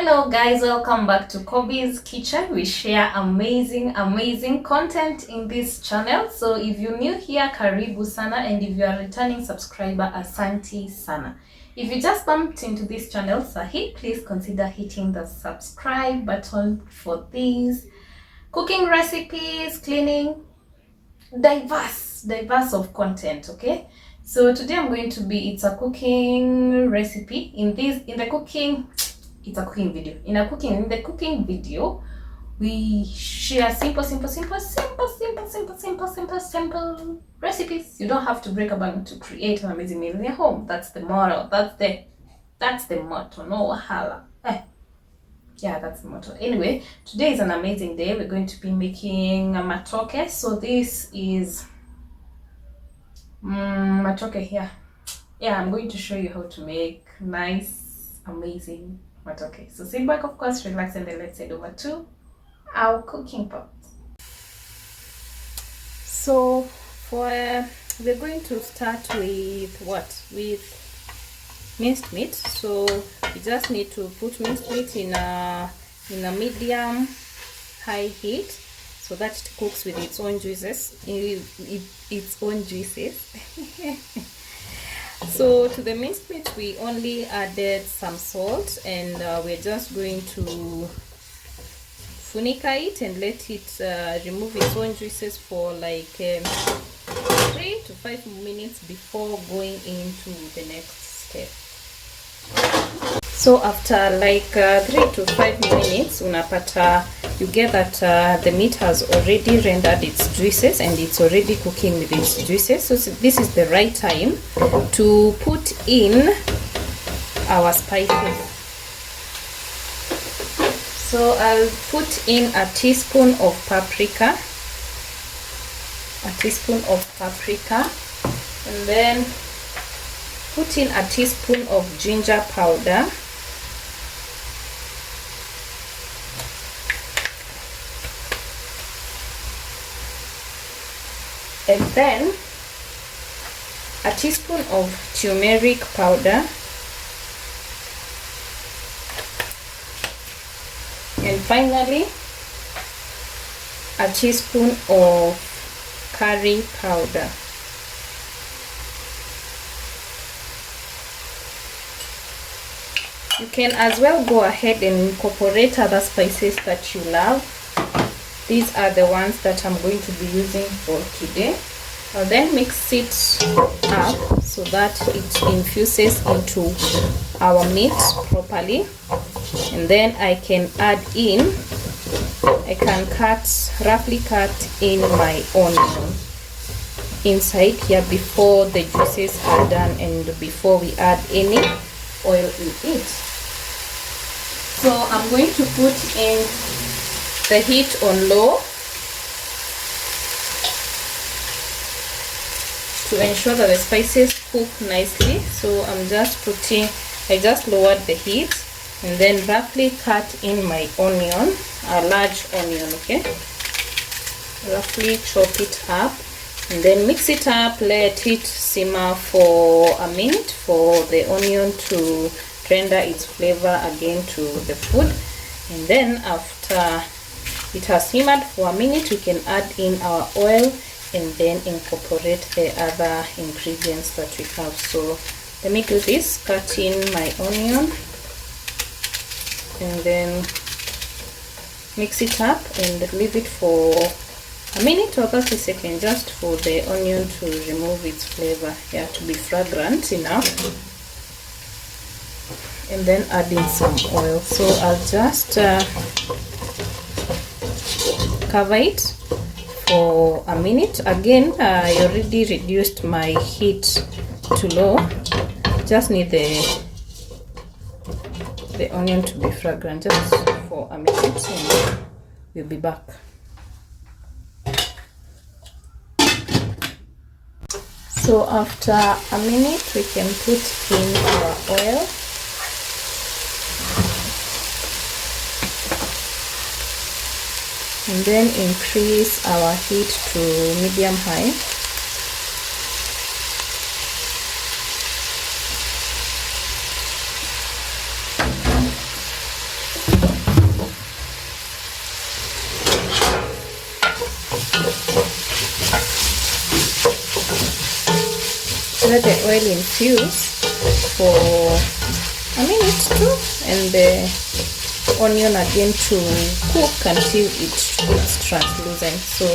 Hello guys, welcome back to Kobe's Kitchen. We share amazing content in this channel. So if you're new here, karibu sana, and if you are a returning subscriber, asanti sana. If you just bumped into this channel sahi, please consider hitting the subscribe button for these cooking recipes, cleaning, diverse of content. Okay, so today I'm going to be, it's a cooking recipe. It's a cooking video. In the cooking video, we share simple recipes. You don't have to break a bank to create an amazing meal in your home. That's the moral. That's the motto. No wahala. Yeah, that's the motto. Anyway, today is an amazing day. We're going to be making a matoke. So this is matoke here. Yeah, I'm going to show you how to make nice, amazing matoke. So sit back, of course, relax, and then let's head over to our cooking pot. So we're going to start with what? With minced meat. So you just need to put minced meat in a medium high heat so that it cooks with its own juices. So to the minced meat we only added some salt, and we're just going to funica it and let it remove its own juices for like 3 to 5 minutes before going into the next step. So after like 3 to 5 minutes unapata you get that the meat has already rendered its juices and it's already cooking with its juices. So this is the right time to put in our spices. So I'll put in a teaspoon of paprika, and then put in a teaspoon of ginger powder, and then a teaspoon of turmeric powder, and finally a teaspoon of curry powder. You can as well go ahead and incorporate other spices that you love. These are the ones that I'm going to be using for today. I'll then mix it up so that it infuses into our meat properly, and then I can roughly cut in my onion inside here before the juices are done and before we add any oil in it. So I'm going to put in the heat on low to ensure that the spices cook nicely. So I just lowered the heat and then roughly cut in my onion, a large onion. Okay, roughly chop it up and then mix it up, let it simmer for a minute for the onion to render its flavor again to the food. And then after it has simmered for a minute, we can add in our oil and then incorporate the other ingredients that we have. So let me do this. Cut in my onion and then mix it up and leave it for a minute or 30 seconds just for the onion to remove its flavor, to be fragrant enough, and then add in some oil. So I'll just cover it for a minute. Again, I already reduced my heat to low. Just need the onion to be fragrant just for a minute, and we'll be back. So after a minute we can put in our oil, and then increase our heat to medium high. let the oil infuse for a minute too, and the onion again to cook until it's translucent. So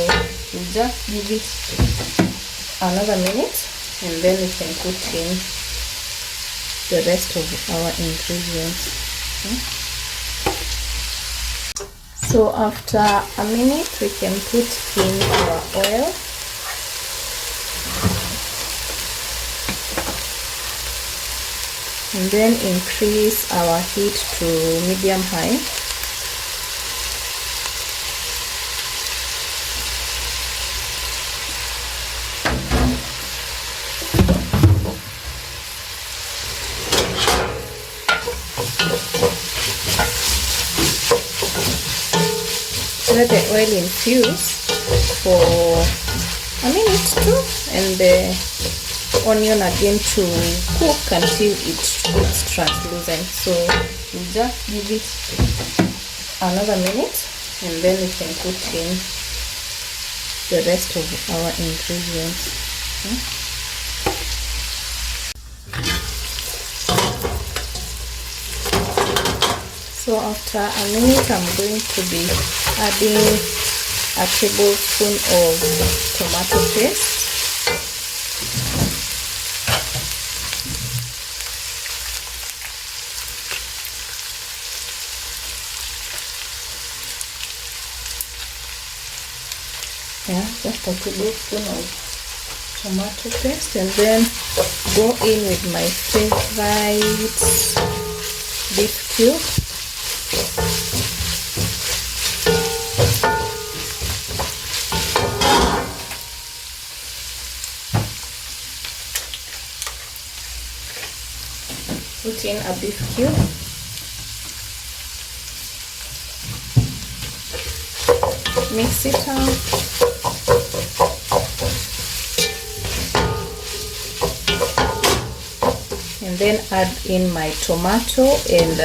we just give it another minute, and then we can put in the rest of our ingredients. So after a minute, we can put in our oil. And then increase our heat to medium high. Let the oil infuse for a minute too, and the onion again to cook until it's translucent. So we just give it another minute, and then we can put in the rest of our ingredients. So after a minute, I'm going to be adding a tablespoon of tomato paste. Yeah, just a tablespoon of tomato paste, and then go in with my favorite beef cube. Put in a beef cube. Mix it up. And then add in my tomato and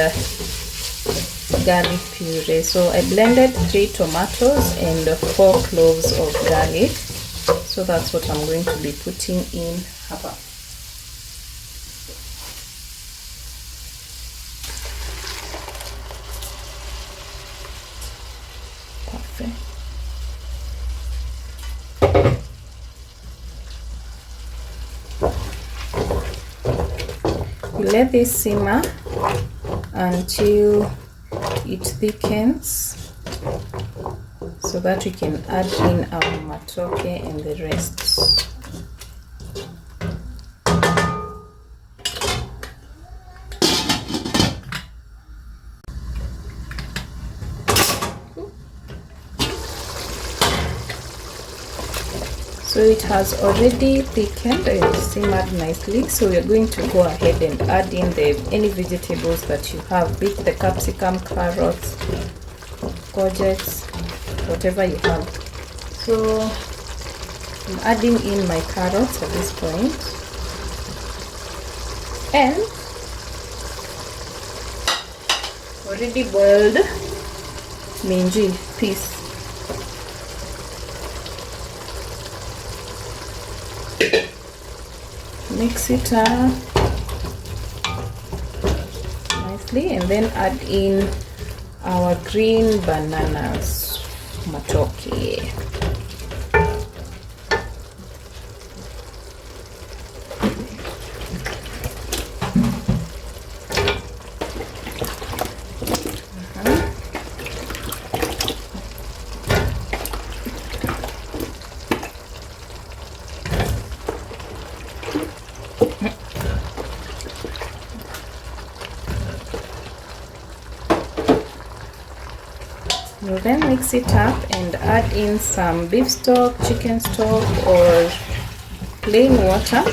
garlic puree. So I blended 3 tomatoes and 4 cloves of garlic. So that's what I'm going to be putting in hapa. Perfect. We let this simmer until it thickens, so that we can add in our matoke and the rest. So it has already thickened and simmered nicely. So we are going to go ahead and add in any vegetables that you have, be it the capsicum, carrots, courgettes, whatever you have. So I'm adding in my carrots at this point, and already boiled minji piece. Mix it up nicely, and then add in our green bananas, matoke. We'll then mix it up and add in some beef stock, chicken stock, or plain water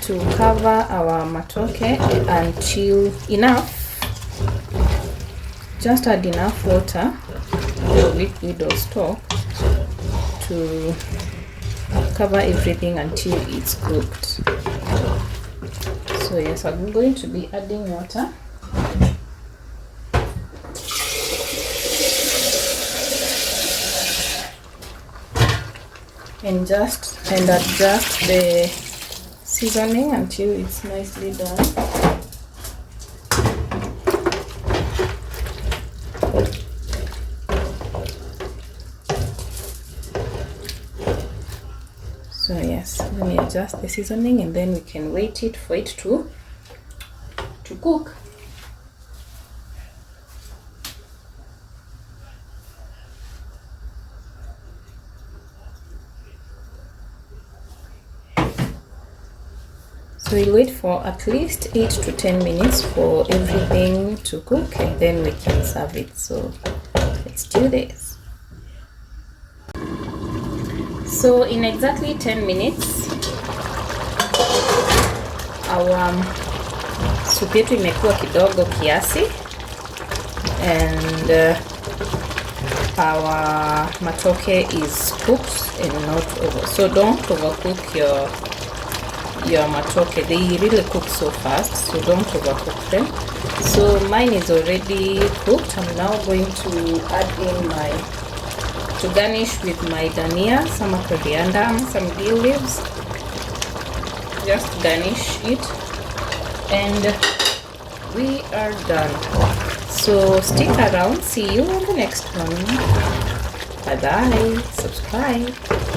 to cover our matoke until enough. Just add enough water or liquid or stock to cover everything until it's cooked. So yes, I'm going to be adding water. And adjust the seasoning until it's nicely done. So yes, let me adjust the seasoning and then we can wait it for it to cook. So we'll wait for at least 8 to 10 minutes for everything to cook and then we can serve it. So let's do this. So in exactly 10 minutes our soup yetu imekuwa kidogo kiasi and our matoke is cooked and not over. So don't overcook your matoke. They really cook so fast, so don't overcook them. So mine is already cooked. I'm now going to add in to garnish with my dania, some coriander, some dill leaves. Just garnish it and we are done. So stick around. See you on the next one. Bye bye. Subscribe.